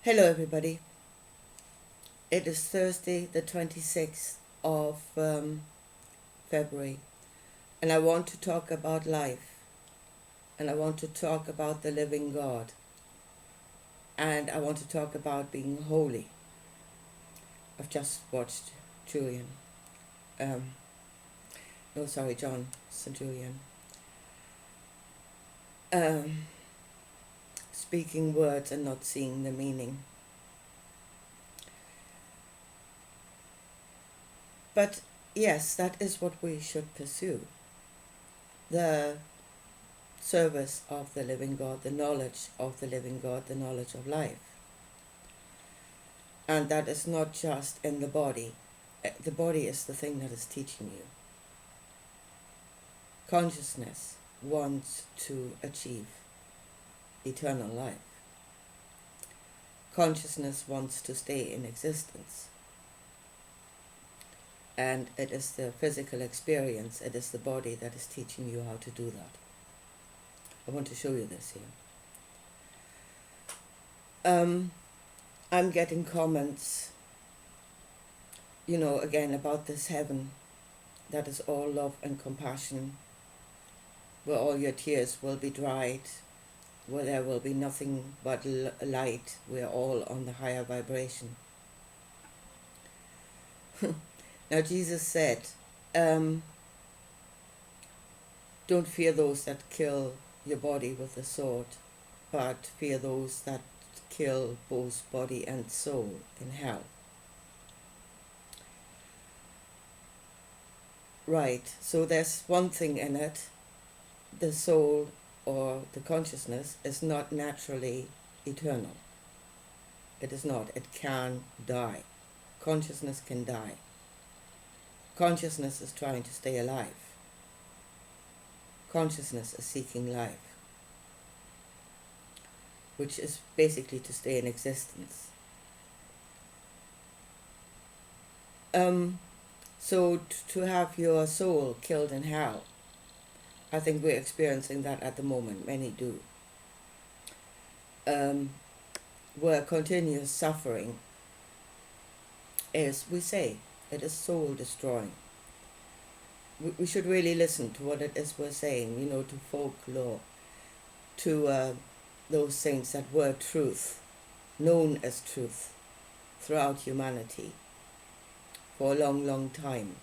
Hello, everybody. It is Thursday, the 26th of February, and I want to talk about life, and I want to talk about the living God, and I want to talk about being holy. I've just watched John St. Julian, speaking words and not seeing the meaning. But yes, that is what we should pursue. The service of the living God, the knowledge of the living God, the knowledge of life. And that is not just in the body. The body is the thing that is teaching you. Consciousness wants to achieve eternal life. Consciousness wants to stay in existence. And it is the physical experience, it is the body that is teaching you how to do that. I want to show you this here. I'm getting comments, again about this heaven that is all love and compassion, where all your tears will be dried, where there will be nothing but light, we're all on the higher vibration. Now Jesus said, don't fear those that kill your body with the sword, but fear those that kill both body and soul in hell. Right, so there's one thing in it. The soul or the consciousness is not naturally eternal. It is not. It can die. Consciousness can die. Consciousness is trying to stay alive. Consciousness is seeking life, which is basically to stay in existence. So to have your soul killed in hell, I think we're experiencing that at the moment. Many do. Where continuous suffering is, we say, it is soul destroying. We should really listen to what it is we're saying, to folklore, to those things that were truth, known as truth throughout humanity for a long, long time.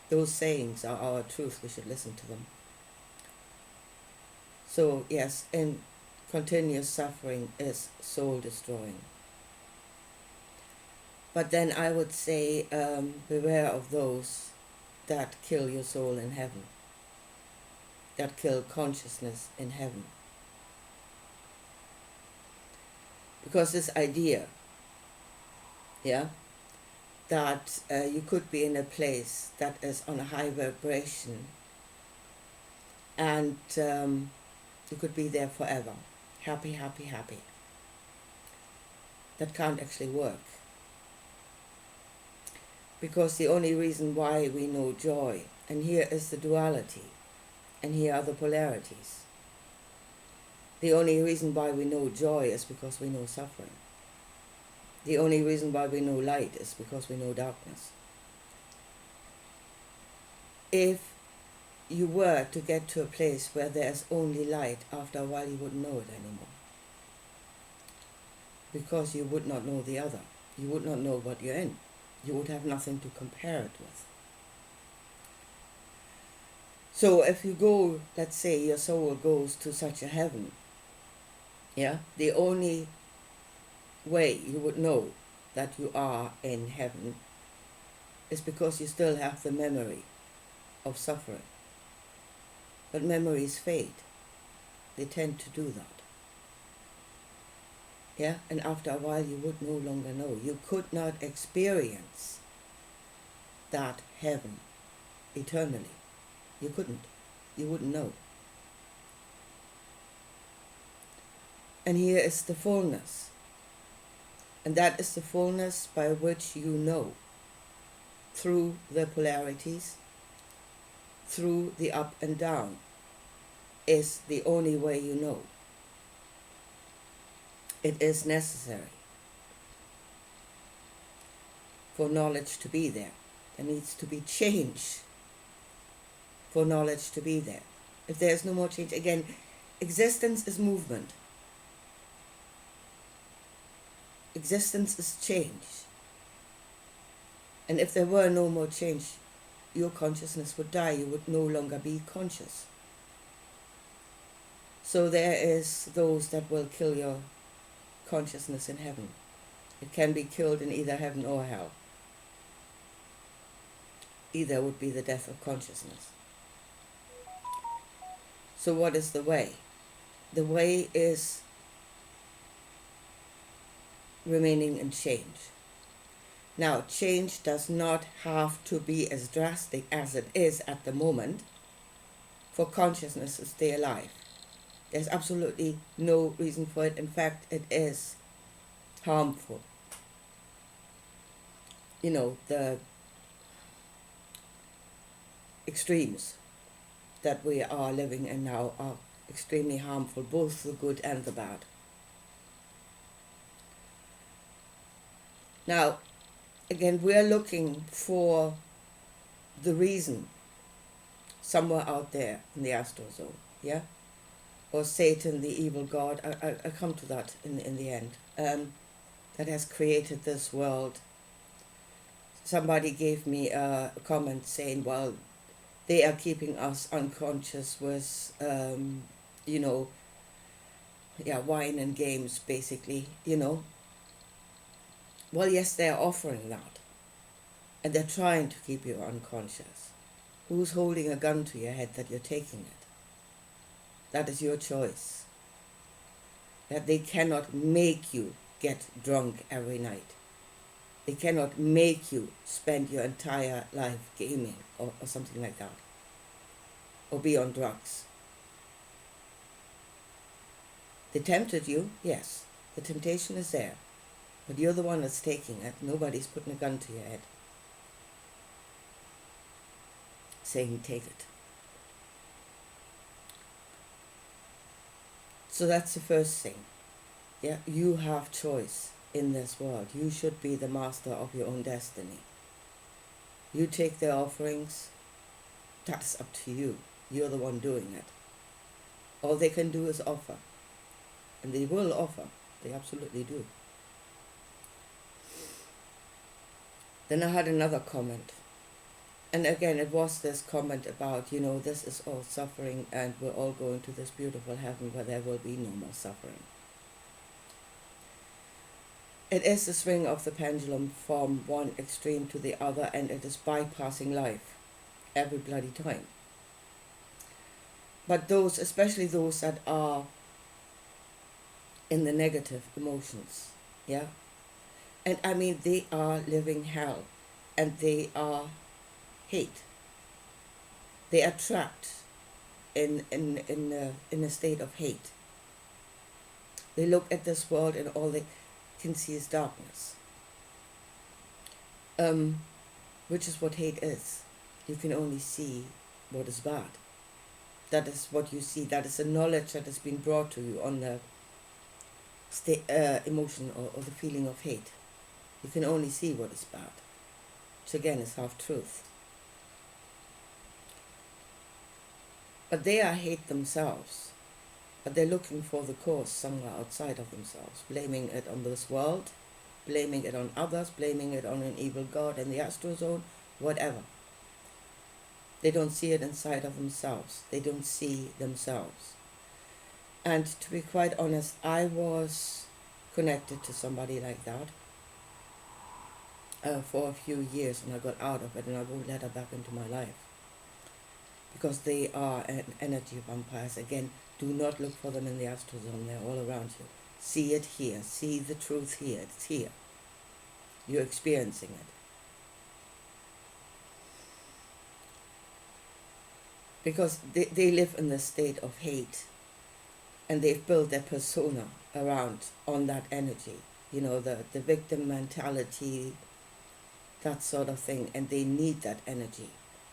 Those sayings are our truth. We should listen to them. So yes, in continuous suffering is soul destroying. But then I would say, beware of those that kill your soul in heaven, that kill consciousness in heaven. Because this idea, that you could be in a place that is on a high vibration and you could be there forever, happy, happy, happy. That can't actually work. Because the only reason why we know joy, and here is the duality, and here are the polarities. The only reason why we know joy is because we know suffering. The only reason why we know light is because we know darkness. If you were to get to a place where there's only light, after a while you wouldn't know it anymore. Because you would not know the other. You would not know what you're in. You would have nothing to compare it with. So if you go, let's say your soul goes to such a heaven, the only way you would know that you are in heaven is because you still have the memory of suffering. But memories fade. They tend to do that. And after a while you would no longer know. You could not experience that heaven eternally. You couldn't. You wouldn't know. And here is the fullness. And that is the fullness by which you know, through the polarities, through the up and down, is the only way you know. It is necessary. for knowledge to be there. There needs to be change for knowledge to be there. If there's no more change, again, existence is movement. Existence is change. And if there were no more change, your consciousness would die. You would no longer be conscious. So there is those that will kill your consciousness in heaven. It can be killed in either heaven or hell. Either would be the death of consciousness. So what is the way? The way is remaining in change. Now, change does not have to be as drastic as it is at the moment for consciousness to stay alive. There's absolutely no reason for it. In fact, it is harmful. You know, the extremes that we are living in now are extremely harmful, both the good and the bad. Now, again, we are looking for the reason somewhere out there in the astral zone, yeah? Or Satan, the evil god, I come to that in the end, that has created this world. Somebody gave me a comment saying, well, they are keeping us unconscious with, wine and games, basically, Well, yes, they are offering that. And they're trying to keep you unconscious. Who's holding a gun to your head that you're taking it? That is your choice. That they cannot make you get drunk every night. They cannot make you spend your entire life gaming or something like that. Or be on drugs. They tempted you, yes. The temptation is there. But you're the one that's taking it. Nobody's putting a gun to your head, saying take it. So that's the first thing. Yeah, you have choice in this world. You should be the master of your own destiny. You take the offerings, that's up to you. You're the one doing it. All they can do is offer. And they will offer. They absolutely do. Then I had another comment. And again, it was this comment about, this is all suffering and we're all going to this beautiful heaven where there will be no more suffering. It is the swing of the pendulum from one extreme to the other, and it is bypassing life every bloody time. But those, especially those that are in the negative emotions, yeah? And I mean, they are living hell, and they are hate. They are trapped in a state of hate. They look at this world and all they can see is darkness, which is what hate is. You can only see what is bad. That is what you see. That is the knowledge that has been brought to you on the emotion or the feeling of hate. You can only see what is bad, which again is half-truth. But they are hate themselves, but they're looking for the cause somewhere outside of themselves, blaming it on this world, blaming it on others, blaming it on an evil god in the astral zone, whatever. They don't see it inside of themselves. They don't see themselves. And to be quite honest, I was connected to somebody like that for a few years, and I got out of it, and I won't let her back into my life. Because they are energy vampires. Again, do not look for them in the astral zone. They're all around you. See it here. See the truth here. It's here. You're experiencing it. Because they live in the state of hate, and they've built their persona around on that energy. The victim mentality, that sort of thing, and they need that energy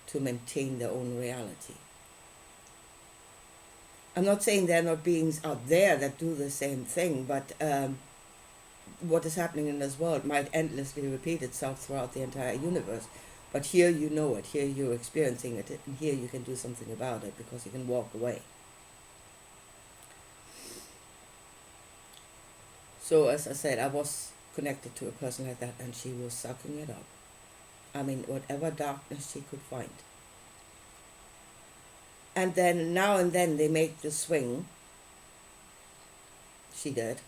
to maintain their own reality. I'm not saying there are not beings out there that do the same thing, but what is happening in this world might endlessly repeat itself throughout the entire universe. But here you know it, here you're experiencing it, and here you can do something about it because you can walk away. So as I said, I was connected to a person like that, and she was sucking it up. I mean, whatever darkness she could find. And then now and then they make the swing. She did.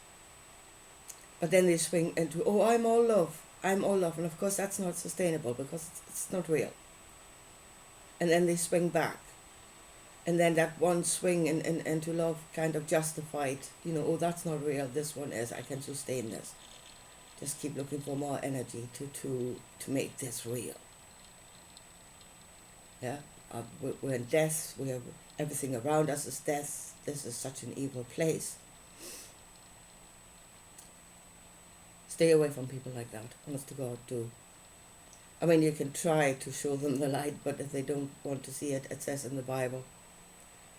But then they swing into, oh, I'm all love. I'm all love. And of course that's not sustainable because it's not real. And then they swing back. And then that one swing into love kind of justified, oh, that's not real. This one is. I can sustain this. Just keep looking for more energy to make this real. Yeah? We're in death. We have everything around us is death. This is such an evil place. Stay away from people like that. Honest to God, do. I mean, you can try to show them the light, but if they don't want to see it, it says in the Bible,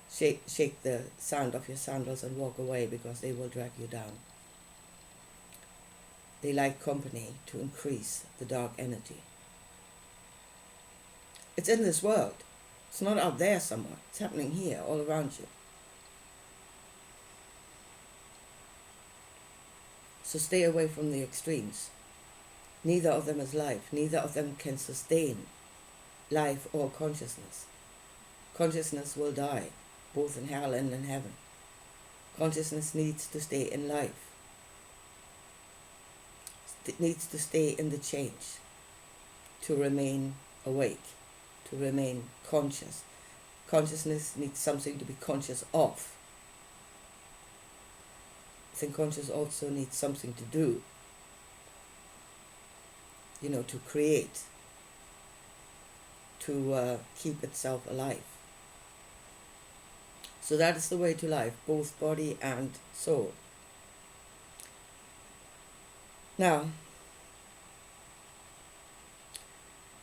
shake the sand off your sandals and walk away because they will drag you down. They like company to increase the dark energy. It's in this world. It's not out there somewhere. It's happening here, all around you. So stay away from the extremes. Neither of them is life. Neither of them can sustain life or consciousness. Consciousness will die, both in hell and in heaven. Consciousness needs to stay in life. It needs to stay in the change, to remain awake, to remain conscious. Consciousness needs something to be conscious of. I think conscious also needs something to do, to create, to keep itself alive. So that is the way to life, both body and soul. Now,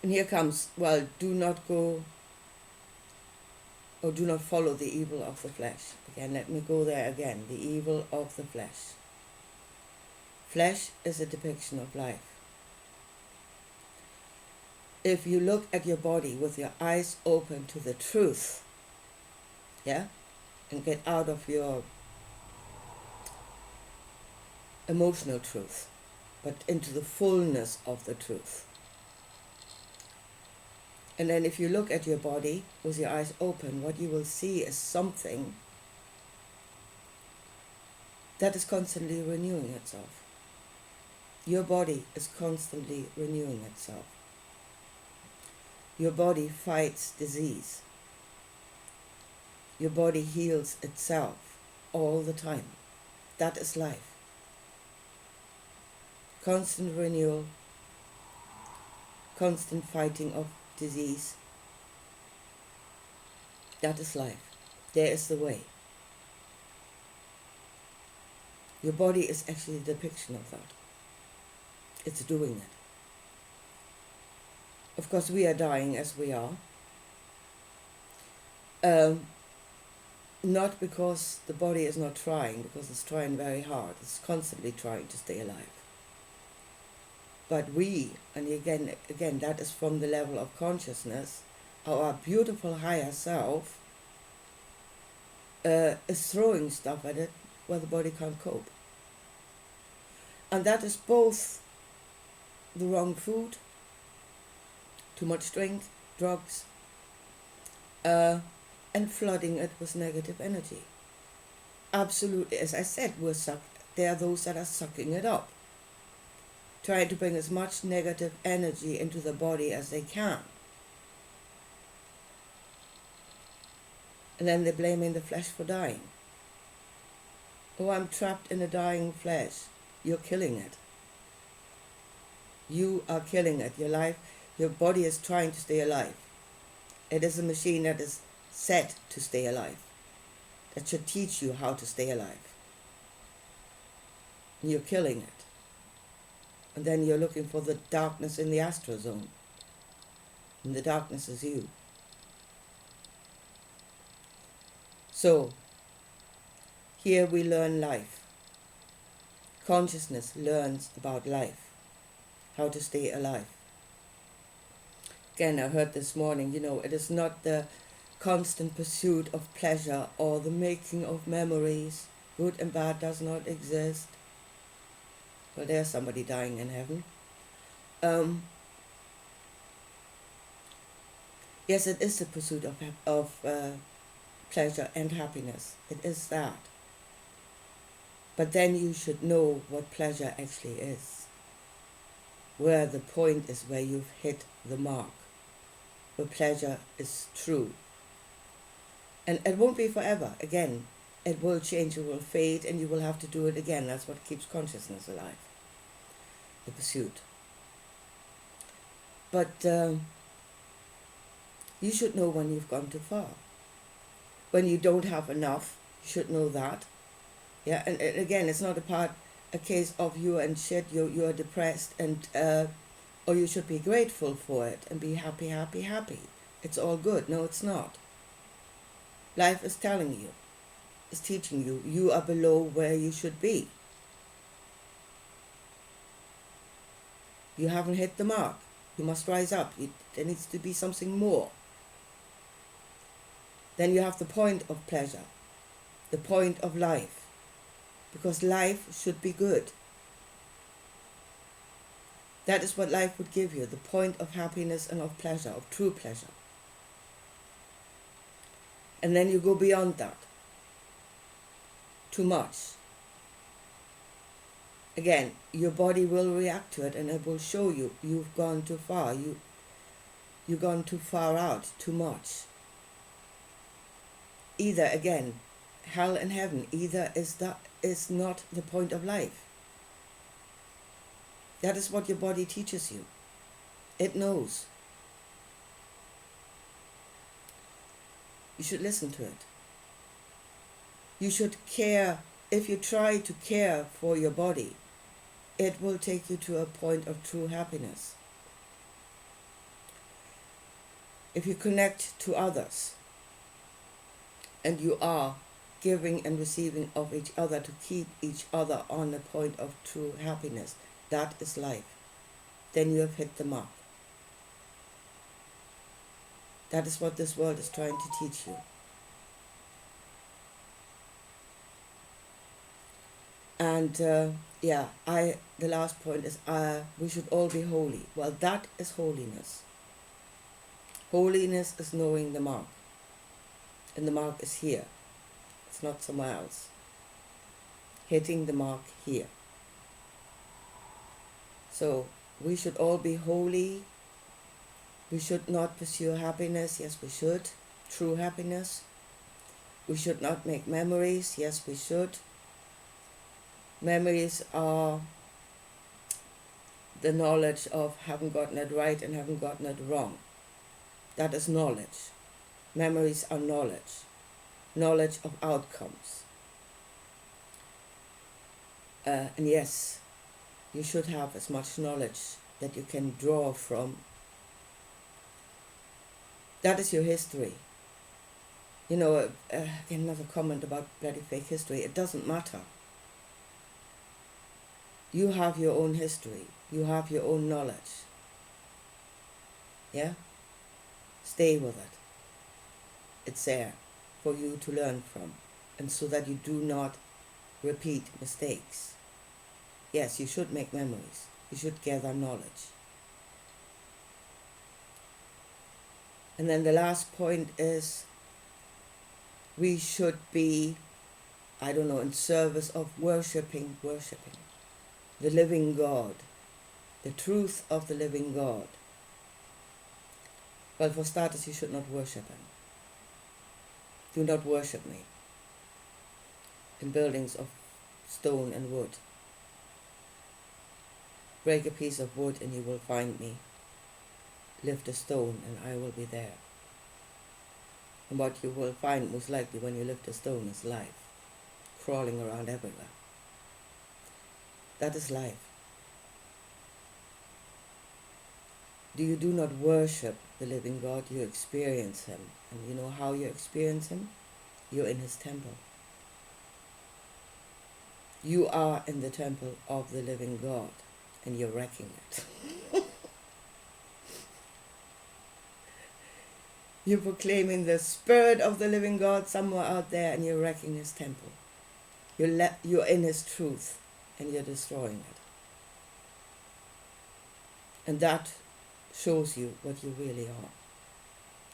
and here comes, do not go or do not follow the evil of the flesh. Again, let me go there again, the evil of the flesh. Flesh is a depiction of life. If you look at your body with your eyes open to the truth, and get out of your emotional truth, but into the fullness of the truth. And then if you look at your body with your eyes open, what you will see is something that is constantly renewing itself. Your body is constantly renewing itself. Your body fights disease. Your body heals itself all the time. That is life. Constant renewal, constant fighting of disease. That is life. There is the way. Your body is actually a depiction of that. It's doing it. Of course, we are dying as we are. Not because the body is not trying, because it's trying very hard. It's constantly trying to stay alive. But we, and again, that is from the level of consciousness, our beautiful higher self is throwing stuff at it where the body can't cope. And that is both the wrong food, too much drink, drugs, and flooding it with negative energy. Absolutely, as I said, there are those that are sucking it up, trying to bring as much negative energy into the body as they can. And then they're blaming the flesh for dying. Oh, I'm trapped in a dying flesh. You're killing it. You are killing it. Your body is trying to stay alive. It is a machine that is set to stay alive, that should teach you how to stay alive. You're killing it. And then you're looking for the darkness in the astral zone. And the darkness is you. So, here we learn life. Consciousness learns about life, how to stay alive. Again, I heard this morning, it is not the constant pursuit of pleasure or the making of memories. Good and bad does not exist. Well, there's somebody dying in heaven. Yes, it is the pursuit of pleasure and happiness. It is that. But then you should know what pleasure actually is. Where the point is where you've hit the mark. Where pleasure is true. And it won't be forever. Again, it will change, it will fade, and you will have to do it again. That's what keeps consciousness alive. The pursuit. But you should know when you've gone too far. When you don't have enough, you should know that. Yeah, and again, it's not a case of you and shit, you're depressed and or you should be grateful for it and be happy, happy, happy. It's all good. No, it's not. Life is telling you, is teaching you, you are below where you should be. You haven't hit the mark. You must rise up. There needs to be something more. Then you have the point of pleasure, the point of life, because life should be good. That is what life would give you, the point of happiness and of pleasure, of true pleasure. And then you go beyond that. Too much. Again, your body will react to it and it will show you you've gone too far. You've gone too far out, too much. Either, again, hell and heaven, either is not the point of life. That is what your body teaches you. It knows. You should listen to it. You should care. If you try to care for your body, it will take you to a point of true happiness. If you connect to others, and you are giving and receiving of each other to keep each other on the point of true happiness, that is life. Then you have hit the mark. That is what this world is trying to teach you. And the last point is we should all be holy. Well, that is holiness. Holiness is knowing the mark. And the mark is here. It's not somewhere else. Hitting the mark here. So we should all be holy. We should not pursue happiness. Yes, we should. True happiness. We should not make memories. Yes, we should. Memories are the knowledge of having gotten it right and having gotten it wrong. That is knowledge. Memories are knowledge. Knowledge of outcomes. And yes, you should have as much knowledge that you can draw from. That is your history. Another comment about bloody fake history. It doesn't matter. You have your own history. You have your own knowledge. Yeah? Stay with it. It's there for you to learn from, and so that you do not repeat mistakes. Yes, you should make memories. You should gather knowledge. And then the last point is we should be, in service of worshipping the living God, the truth of the living God. Well, for starters, you should not worship him. Do not worship me in buildings of stone and wood. Break a piece of wood and you will find me. Lift a stone and I will be there. And what you will find most likely when you lift a stone is life, crawling around everywhere. That is life. You do not worship the living God, you experience him. And you know how you experience him? You're in his temple. You are in the temple of the living God, and you're wrecking it. You're proclaiming the Spirit of the living God somewhere out there, and you're wrecking his temple. You're in his truth, and you're destroying it. And that shows you what you really are.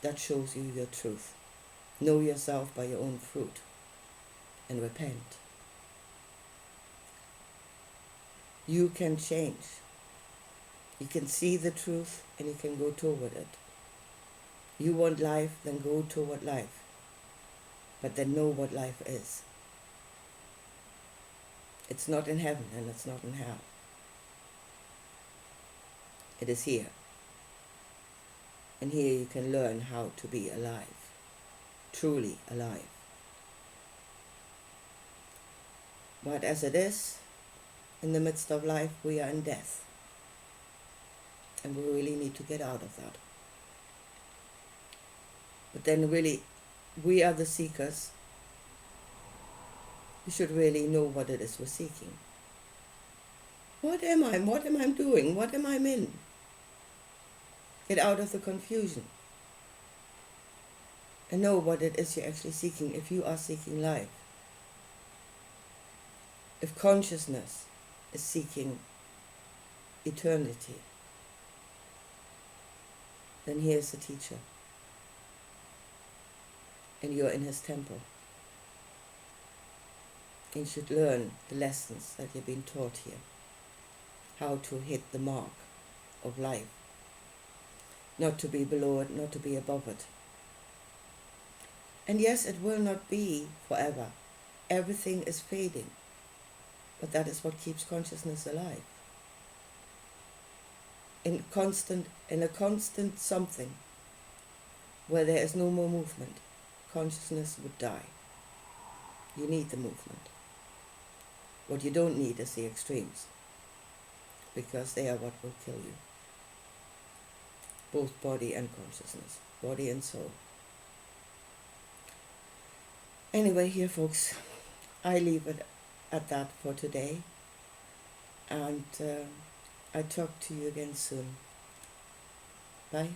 That shows you your truth. Know yourself by your own fruit, and repent. You can change. You can see the truth, and you can go toward it. You want life, then go toward life. But then know what life is. It's not in heaven, and it's not in hell. It is here. And here you can learn how to be alive. Truly alive. But as it is, in the midst of life, we are in death. And we really need to get out of that. But then really, we are the seekers. We should really know what it is we're seeking. What am I? What am I doing? What am I in? Get out of the confusion. And know what it is you're actually seeking if you are seeking life. If consciousness is seeking eternity, then here's the teacher. And you're in his temple. And you should learn the lessons that you've been taught here. How to hit the mark of life. Not to be below it, not to be above it. And yes, it will not be forever. Everything is fading. But that is what keeps consciousness alive. In a constant something where there is no more movement, consciousness would die. You need the movement. What you don't need is the extremes, because they are what will kill you. Both body and consciousness, body and soul. Anyway, here folks, I leave it at that for today, and I talk to you again soon. Bye.